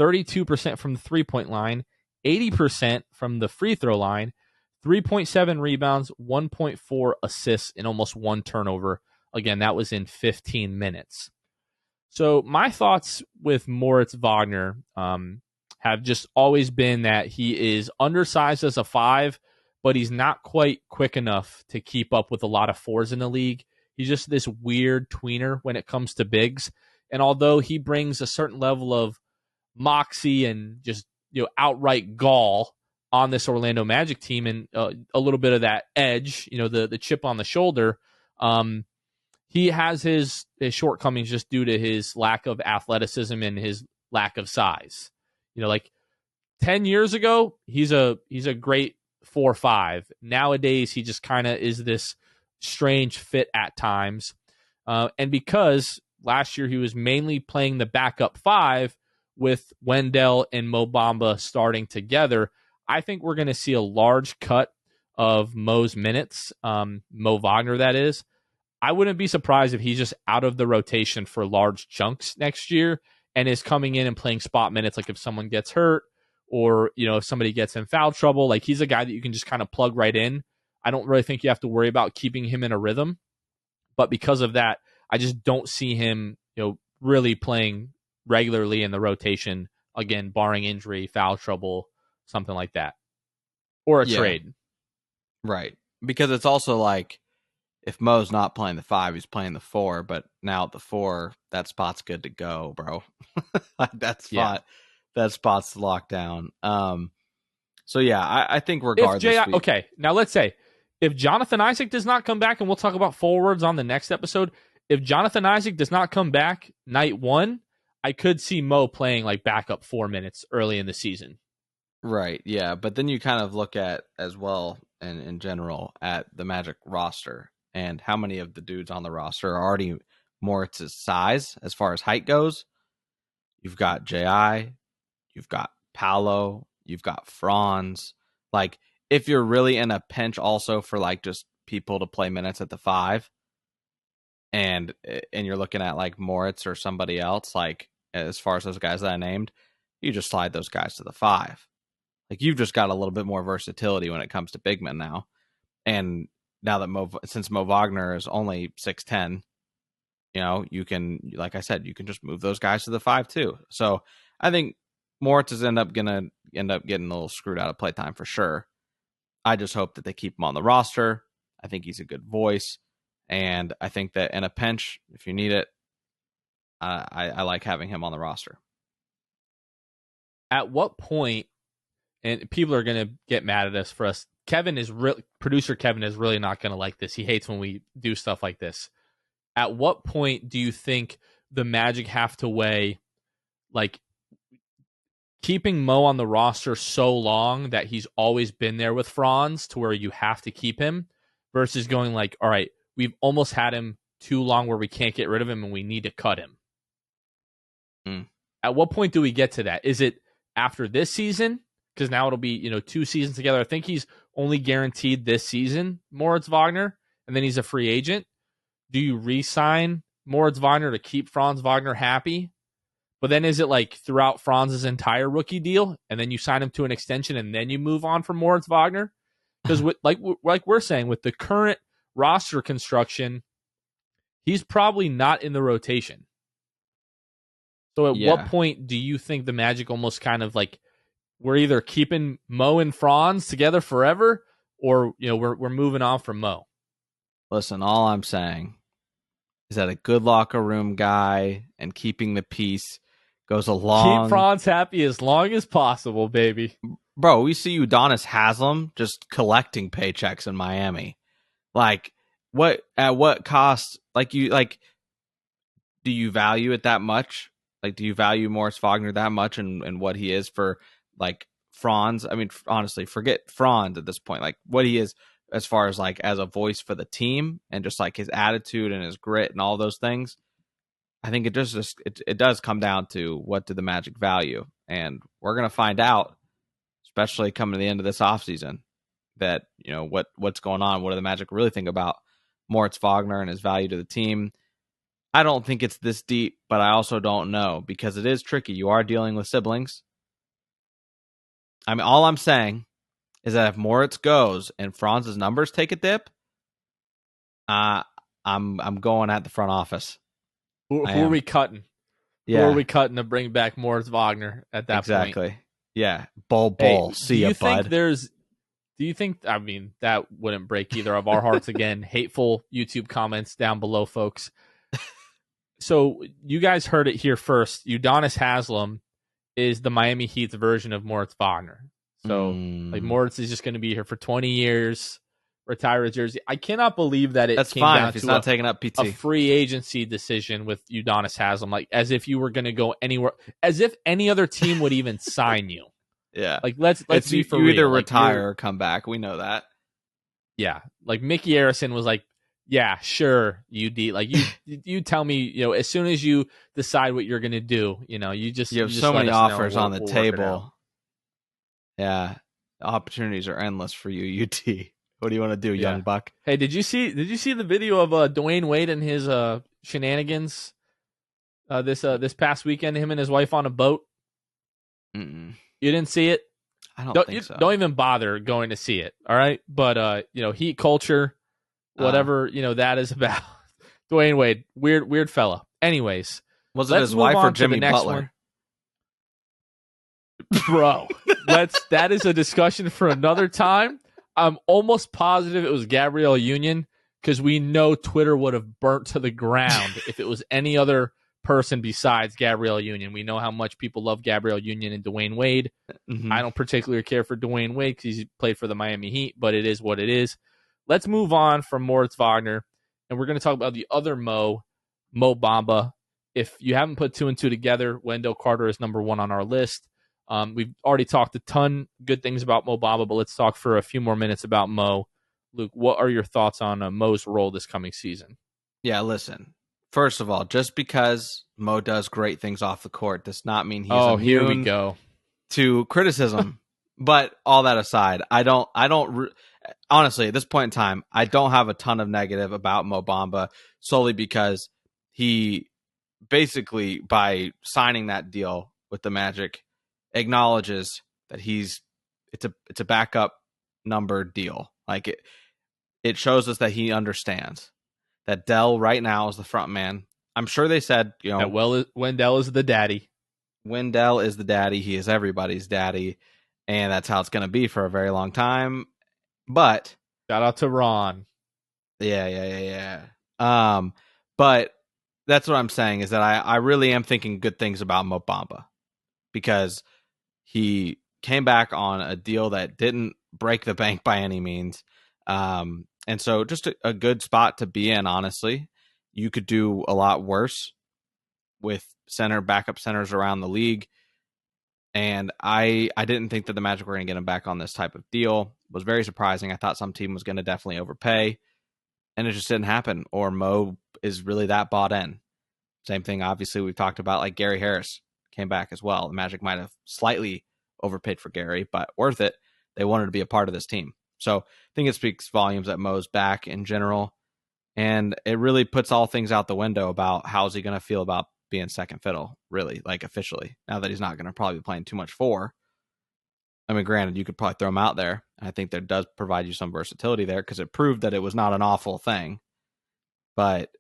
32% from the three-point line, 80% from the free throw line, 3.7 rebounds, 1.4 assists, and almost 1 turnover. Again, that was in 15 minutes. So my thoughts with Moritz Wagner have just always been that he is undersized as a 5, but he's not quite quick enough to keep up with a lot of 4s in the league. He's just this weird tweener when it comes to bigs. And although he brings a certain level of moxie and just outright gall on this Orlando Magic team, and a little bit of that edge, the chip on the shoulder, he has his shortcomings just due to his lack of athleticism and his lack of size. Like 10 years ago, he's a great 4-5. Nowadays, he just kind of is this strange fit at times. And because last year he was mainly playing the backup 5 with Wendell and Mo Bamba starting together, I think we're going to see a large cut of Mo's minutes, Mo Wagner, that is. I wouldn't be surprised if he's just out of the rotation for large chunks next year and is coming in and playing spot minutes, like if someone gets hurt or, if somebody gets in foul trouble. Like, he's a guy that you can just kind of plug right in. I don't really think you have to worry about keeping him in a rhythm. But because of that, I just don't see him, really playing regularly in the rotation, again, barring injury, foul trouble, something like that. Or a trade. Right. Because it's also like, if Mo's not playing the 5, he's playing the 4. But now at the 4, that spot's good to go, bro. That spot's locked down. So yeah, I think regardless. Okay, now let's say if Jonathan Isaac does not come back, and we'll talk about forwards on the next episode. If Jonathan Isaac does not come back night 1, I could see Mo playing like backup 4 minutes early in the season. Right. Yeah, but then you kind of look at as well, and in general, at the Magic roster and how many of the dudes on the roster are already Moritz's size as far as height goes. You've got J.I., you've got Paolo, you've got Franz. Like, if you're really in a pinch also for like just people to play minutes at the 5, and you're looking at like Moritz or somebody else, like as far as those guys that I named, you just slide those guys to the 5. Like, you've just got a little bit more versatility when it comes to big men now. And now that since Mo Wagner is only 6'10", you can, like I said, you can just move those guys to the 5 too. So I think Moritz is gonna end up getting a little screwed out of playtime for sure. I just hope that they keep him on the roster. I think he's a good voice, and I think that in a pinch, if you need it, I like having him on the roster. At what point, and people are going to get mad at us for us, producer Kevin is really not going to like this. He hates when we do stuff like this. At what point do you think the Magic have to weigh, like, keeping Mo on the roster so long that he's always been there with Franz to where you have to keep him, versus going like, all right, we've almost had him too long where we can't get rid of him and we need to cut him? At what point do we get to that? Is it after this season? Because now it'll be 2 seasons together. I think he's only guaranteed this season, Moritz Wagner, and then he's a free agent. Do you re-sign Moritz Wagner to keep Franz Wagner happy? But then is it like throughout Franz's entire rookie deal, and then you sign him to an extension, and then you move on from Moritz Wagner? Because like we're saying, with the current roster construction, he's probably not in the rotation. So at what point do you think the Magic almost kind of like, we're either keeping Mo and Franz together forever, or we're moving on from Mo? Listen, all I'm saying is that a good locker room guy and keeping the peace goes a long. Keep Franz happy as long as possible, baby. Bro, we see Udonis Haslem just collecting paychecks in Miami. Like, at what cost? Do you value it that much? Like, do you value Moritz Wagner that much and what he is for, like, Franz? I mean, honestly, forget Franz at this point. Like, what he is as far as, like, as a voice for the team and just, like, his attitude and his grit and all those things. I think it does come down to, what do the Magic value? And we're going to find out, especially coming to the end of this offseason, that, what's going on. What do the Magic really think about Moritz Wagner and his value to the team? I don't think it's this deep, but I also don't know, because it is tricky. You are dealing with siblings. I mean, all I'm saying is that if Moritz goes and Franz's numbers take a dip, I'm going at the front office. Who are we cutting? Yeah. Who are we cutting to bring back Moritz Wagner at that point? Exactly. Yeah. Bull. See ya, bud. Do you think, I mean, that wouldn't break either of our hearts again. Hateful YouTube comments down below, folks. So you guys heard it here first. Udonis Haslem is the Miami Heat's version of Moritz Wagner. So like, Moritz is just going to be here for 20 years, retire his jersey. I cannot believe that That's came fine down if he's to not taking up PT. A free agency decision with Udonis Haslem, like as if you were going to go anywhere, as if any other team would even sign you. Yeah, like let's be for real. You either like, retire or come back. We know that. Yeah, like Mickey Arison was like, yeah, sure, UD. Like you tell me, as soon as you decide what you're going to do, you have so many offers on the table. Yeah, the opportunities are endless for you, UT. What do you want to do, young buck? Hey, did you see the video of Dwayne Wade and his shenanigans this past weekend? Him and his wife on a boat. Mm-mm. You didn't see it? I don't think so. Don't even bother going to see it. All right, but heat culture, whatever that is about. Dwayne Wade, weird fella. Anyways, Was it Let's his move wife or on to the Jimmy next Butler? one. Bro, that is a discussion for another time. I'm almost positive it was Gabrielle Union because we know Twitter would have burnt to the ground if it was any other person besides Gabrielle Union. We know how much people love Gabrielle Union and Dwayne Wade. Mm-hmm. I don't particularly care for Dwayne Wade because he's played for the Miami Heat, but it is what it is. Let's move on from Moritz Wagner, and we're going to talk about the other Mo Bamba. If you haven't put two and two together, Wendell Carter is number one on our list. We've already talked a ton good things about Mo Bamba, but let's talk for a few more minutes about Mo. Luke, what are your thoughts on Mo's role this coming season? Yeah, listen. First of all, just because Mo does great things off the court does not mean he is Oh, here we immune go. to criticism. But all that aside, honestly, at this point in time, I don't have a ton of negative about Mo Bamba solely because he basically, by signing that deal with the Magic, acknowledges that it's a backup number deal. Like it shows us that he understands that Dell right now is the front man. I'm sure they said, Wendell is the daddy. Wendell is the daddy. He is everybody's daddy. And that's how it's going to be for a very long time. But Shout out to Ron. yeah. But that's what I'm saying is that I really am thinking good things about Mo Bamba because he came back on a deal that didn't break the bank by any means. And so just a good spot to be in, honestly. You could do a lot worse with backup centers around the league. And I didn't think that the Magic were going to get him back on this type of deal. It was very surprising. I thought some team was going to definitely overpay, and it just didn't happen. Or Mo is really that bought in. Same thing, obviously, we've talked about, like Gary Harris came back as well. The Magic might have slightly overpaid for Gary, but worth it. They wanted to be a part of this team. So I think it speaks volumes that Mo's back in general. And it really puts all things out the window about how's he going to feel about being second fiddle, really, like officially, now that he's not going to probably be playing too much four. I mean, granted, you could probably throw him out there. I think that does provide you some versatility there because it proved that it was not an awful thing. But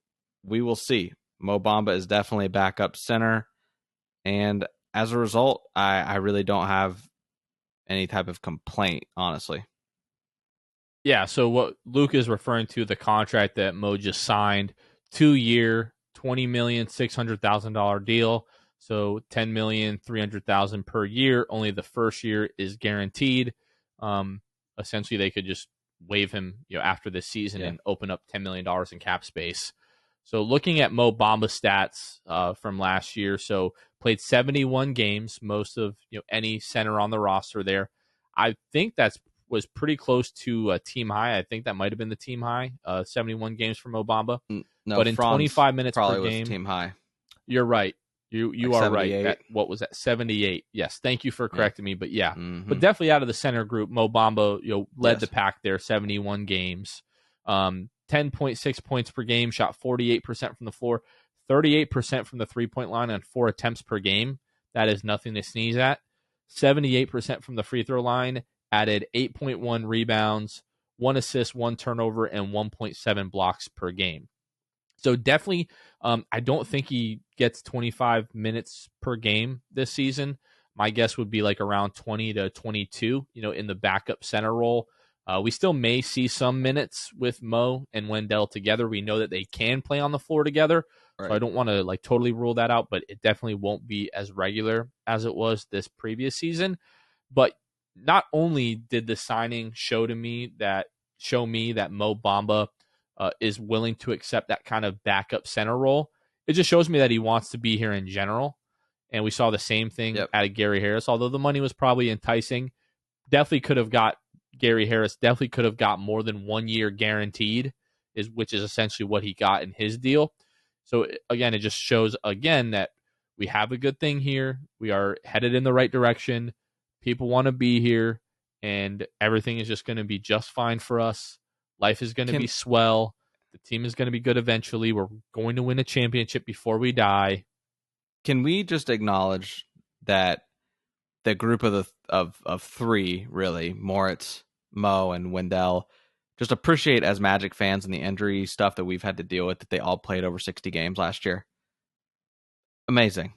we will see. Mo Bamba is definitely a backup center. And as a result, I really don't have any type of complaint, honestly. Yeah, so what Luke is referring to, the contract that Mo just signed, 2-year, $20,600,000 deal. So $10,300,000 per year. Only the first year is guaranteed. Essentially, they could just waive him, after this season and open up $10 million in cap space. So looking at Mo Bamba stats from last year, so played 71 games, most of any center on the roster there. I think was pretty close to a team high. I think that might have been the team high, 71 games for Mo Bamba. No, but in Franz 25 minutes probably per was game, team high. You're right. You Like are right. 78. What was that? 78. Yes. Thank you for correcting me. But yeah, Mm-hmm. but definitely out of the center group, Mo Bamba, led the pack there, 71 games, 10.6 points per game, shot 48% from the floor, 38% from the 3-point line on 4 attempts per game. That is nothing to sneeze at. 78% from the free throw line, added 8.1 rebounds, 1 assist, 1 turnover, and 1.7 blocks per game. So definitely, I don't think he gets 25 minutes per game this season. My guess would be like around 20 to 22, in the backup center role. We still may see some minutes with Mo and Wendell together. We know that they can play on the floor together. Right. So I don't want to totally rule that out, but it definitely won't be as regular as it was this previous season. But not only did the signing show me that Mo Bamba is willing to accept that kind of backup center role, it just shows me that he wants to be here in general. And we saw the same thing out of Gary Harris, although the money was probably enticing. Definitely could have got Gary Harris, definitely could have got more than 1 year guaranteed, which is essentially what he got in his deal. So again, it just shows again that we have a good thing here. We are headed in the right direction. People want to be here, and everything is just going to be just fine for us. Life is going to be swell. The team is going to be good eventually. We're going to win a championship before we die. Can we just acknowledge that the group of three, really, Moritz, Mo, and Wendell, just appreciate as Magic fans and the injury stuff that we've had to deal with, that they all played over 60 games last year? Amazing.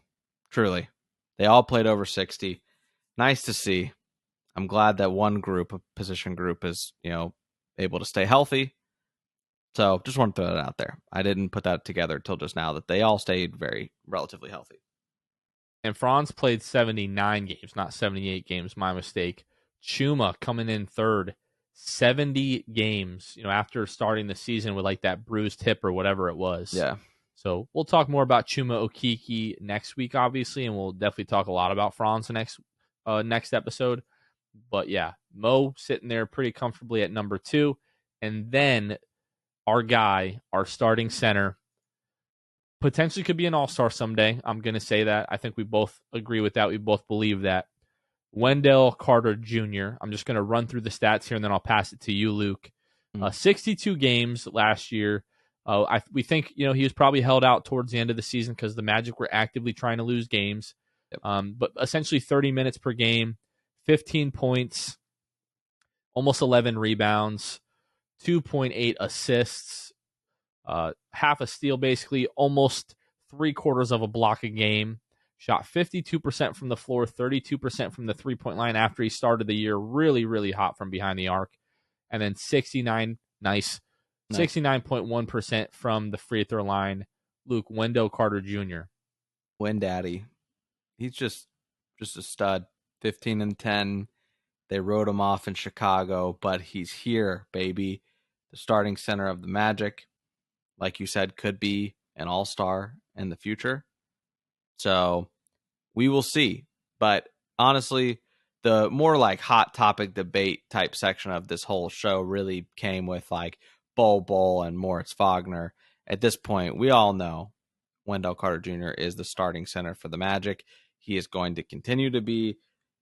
Truly. They all played over 60. Nice to see. I'm glad that one group, a position group, is, able to stay healthy. So just want to throw that out there. I didn't put that together till just now that they all stayed very relatively healthy. And Franz played 79 games, not 78 games. My mistake. Chuma coming in third, 70 games, after starting the season with like that bruised hip or whatever it was. Yeah. So we'll talk more about Chuma Okiki next week, obviously, and we'll definitely talk a lot about Franz next episode. But yeah, Mo sitting there pretty comfortably at number 2. And then our guy, our starting center, potentially could be an all-star someday. I'm going to say that. I think we both agree with that. We both believe that. Wendell Carter Jr. I'm just going to run through the stats here, and then I'll pass it to you, Luke. 62 games last year. We think he was probably held out towards the end of the season because the Magic were actively trying to lose games. Yep. But essentially 30 minutes per game, 15 points, almost 11 rebounds, 2.8 assists, half a steal, basically, almost 3/4 of a block a game. Shot 52% from the floor, 32% from the three-point line after he started the year really, really hot from behind the arc. And then 69.1% from the free throw line. Luke, Wendell Carter Jr. Win Daddy. He's just a stud. 15-10. They wrote him off in Chicago, but he's here, baby. The starting center of the Magic, like you said, could be an all-star in the future. So we will see. But honestly, the more like hot topic debate type section of this whole show really came with like Bol and Moritz Wagner. At this point, we all know Wendell Carter Jr. is the starting center for the Magic. He is going to continue to be.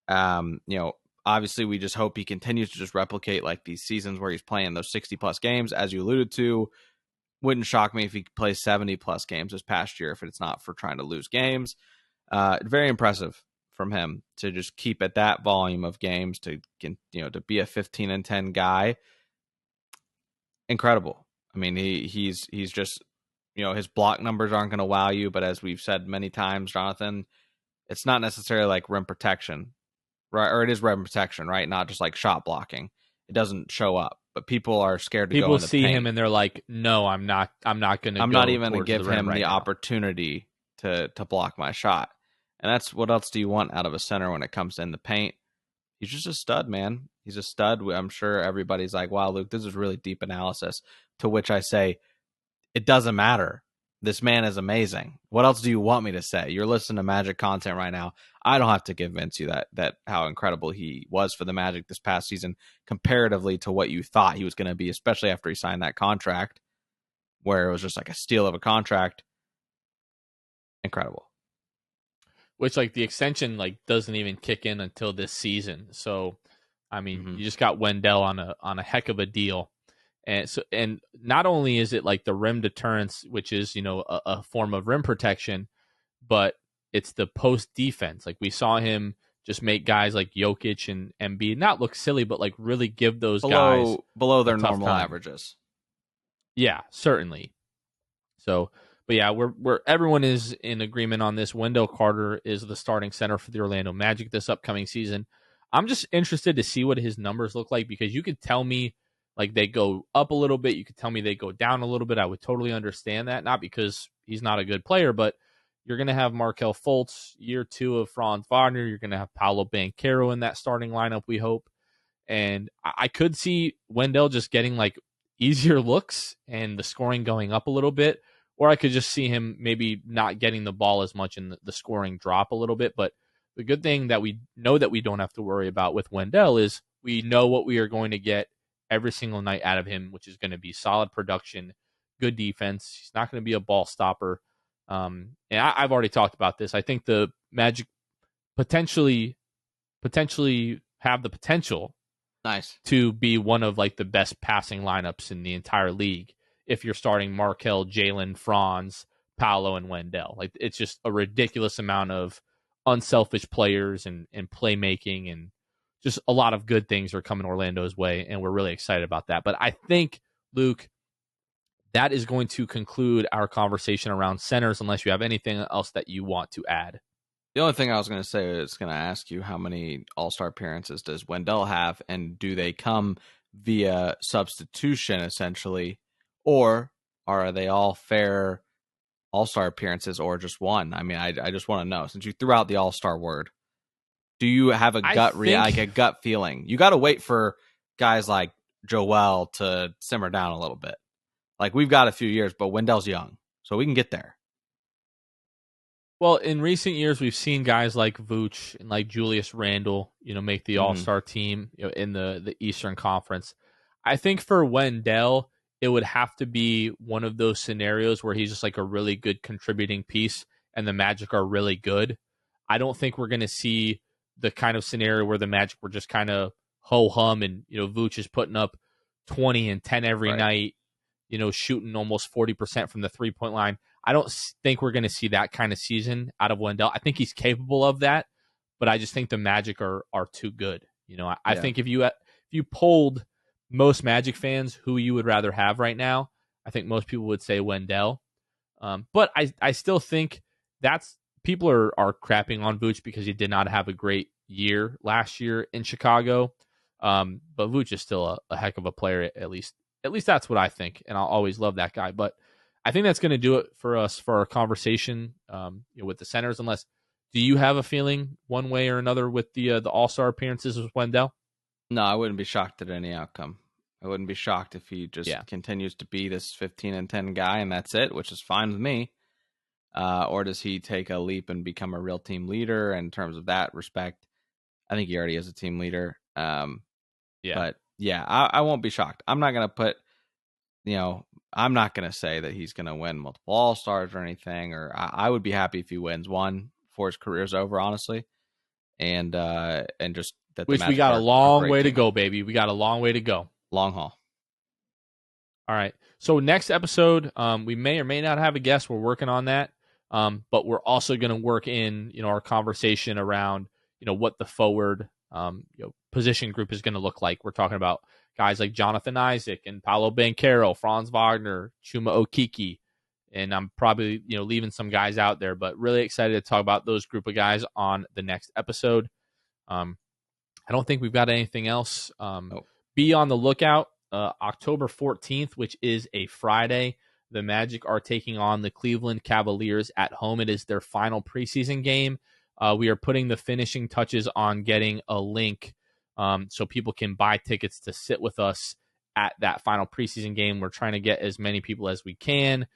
Obviously, we just hope he continues to just replicate like these seasons where he's playing those 60-plus games, as you alluded to. Wouldn't shock me if he plays 70-plus games this past year if it's not for trying to lose games. Very impressive from him to just keep at that volume of games to be a 15-10 guy. Incredible. I mean, he's just his block numbers aren't going to wow you, but as we've said many times, Jonathan, it's not necessarily like rim protection, right? Or it is rim protection, right? Not just like shot blocking. It doesn't show up, but people are scared to go in the paint. People see him and they're like, "No, I'm not going to. I'm not even going to give him the now. opportunity to block my shot." And that's what else do you want out of a center when it comes in the paint? He's just a stud, man. He's a stud. I'm sure everybody's like, "Wow, Luke, this is really deep analysis." To which I say, it doesn't matter. This man is amazing. What else do you want me to say? You're listening to Magic content right now. I don't have to convince you that how incredible he was for the Magic this past season comparatively to what you thought he was going to be, especially after he signed that contract where it was just like a steal of a contract. Incredible. Which like the extension like doesn't even kick in until this season. So, I mean, you just got Wendell on a heck of a deal. And not only is it like the rim deterrence, which is, a form of rim protection, but it's the post defense. Like we saw him just make guys like Jokic and Embiid not look silly, but like really give those guys below their normal averages. Yeah, certainly. So, but yeah, we're everyone is in agreement on this. Wendell Carter is the starting center for the Orlando Magic this upcoming season. I'm just interested to see what his numbers look like because you could tell me like they go up a little bit. You could tell me they go down a little bit. I would totally understand that. Not because he's not a good player, but you're going to have Markelle Fultz, year 2 of Franz Wagner. You're going to have Paolo Banchero in that starting lineup, we hope. And I could see Wendell just getting like easier looks and the scoring going up a little bit. Or I could just see him maybe not getting the ball as much and the scoring drop a little bit. But the good thing that we know that we don't have to worry about with Wendell is we know what we are going to get every single night out of him, which is going to be solid production, good defense. He's not going to be a ball stopper. And I've already talked about this. I think the Magic potentially have the potential to be one of like the best passing lineups in the entire league if you're starting Markelle, Jalen, Franz, Paolo, and Wendell. Like it's just a ridiculous amount of unselfish players and playmaking and just a lot of good things are coming Orlando's way, and we're really excited about that. But I think, Luke, that is going to conclude our conversation around centers, unless you have anything else that you want to add. The only thing I was going to say is going to ask you, how many All-Star appearances does Wendell have, and do they come via substitution, essentially, or are they all fair All-Star appearances, or just one? I mean, I just want to know, since you threw out the All-Star word, do you have a gut feeling? You got to wait for guys like Joel to simmer down a little bit. Like, we've got a few years, but Wendell's young, so we can get there. Well, in recent years, we've seen guys like Vooch and like Julius Randle, make the All-Star team, in the Eastern Conference. I think for Wendell, it would have to be one of those scenarios where he's just like a really good contributing piece and the Magic are really good. I don't think we're going to see the kind of scenario where the Magic were just kind of ho-hum and, Vooch is putting up 20 and 10 every night, shooting almost 40% from the three-point line. I don't think we're going to see that kind of season out of Wendell. I think he's capable of that, but I just think the Magic are too good. I think if you polled most Magic fans who you would rather have right now, I think most people would say Wendell. But I still think people are crapping on Vooch because he did not have a great year last year in Chicago. But Vooch is still a heck of a player, at least that's what I think, and I'll always love that guy. But I think that's going to do it for us for our conversation with the centers. Unless, do you have a feeling one way or another with the All-Star appearances with Wendell? No, I wouldn't be shocked at any outcome. I wouldn't be shocked if he just continues to be this 15 and 10 guy and that's it, which is fine with me. Or does he take a leap and become a real team leader in terms of that respect? I think he already is a team leader. But yeah, I won't be shocked. I'm not going to put, I'm not going to say that he's going to win multiple All-Stars or anything, or I would be happy if he wins one before his career's over, honestly. And just that. Which we got a long way to go, baby. We got a long way to go. Long haul. All right. So next episode, we may or may not have a guest. We're working on that. But we're also going to work in, our conversation around, what the forward, position group is going to look like. We're talking about guys like Jonathan Isaac and Paolo Banchero, Franz Wagner, Chuma Okeke, and I'm probably, leaving some guys out there, but really excited to talk about those group of guys on the next episode. I don't think we've got anything else. Be on the lookout. October 14th, which is a Friday, the Magic are taking on the Cleveland Cavaliers at home. It is their final preseason game. We are putting the finishing touches on getting a link so people can buy tickets to sit with us at that final preseason game. We're trying to get as many people as we can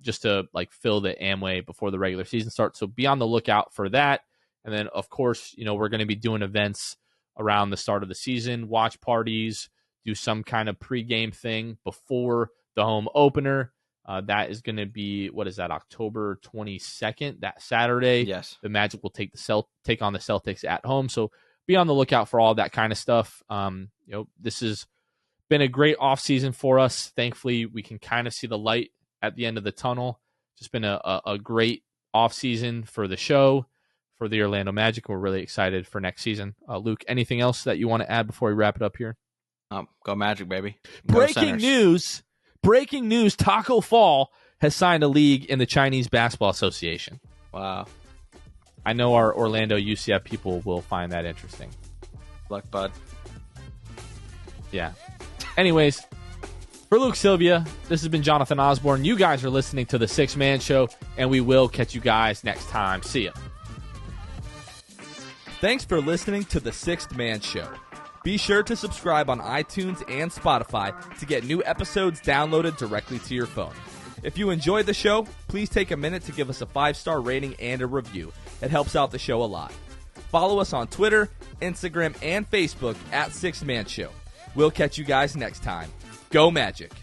just to fill the Amway before the regular season starts. So be on the lookout for that. And then, of course, we're going to be doing events around the start of the season, watch parties, do some kind of pregame thing before the home opener. That is going to be, October 22nd, that Saturday. Yes. The Magic will take on the Celtics at home. So be on the lookout for all that kind of stuff. This has been a great offseason for us. Thankfully, we can kind of see the light at the end of the tunnel. Just been a great offseason for the show, for the Orlando Magic. We're really excited for next season. Luke, anything else that you want to add before we wrap it up here? Go Magic, baby. Breaking news, Taco Fall has signed a league in the Chinese Basketball Association. Wow. I know our Orlando UCF people will find that interesting. Luck, bud. Yeah. Anyways, for Luke Sylvia, this has been Jonathan Osborne. You guys are listening to The Sixth Man Show, and we will catch you guys next time. See ya. Thanks for listening to The Sixth Man Show. Be sure to subscribe on iTunes and Spotify to get new episodes downloaded directly to your phone. If you enjoyed the show, please take a minute to give us a 5-star rating and a review. It helps out the show a lot. Follow us on Twitter, Instagram, and Facebook at Sixth Man Show. We'll catch you guys next time. Go Magic!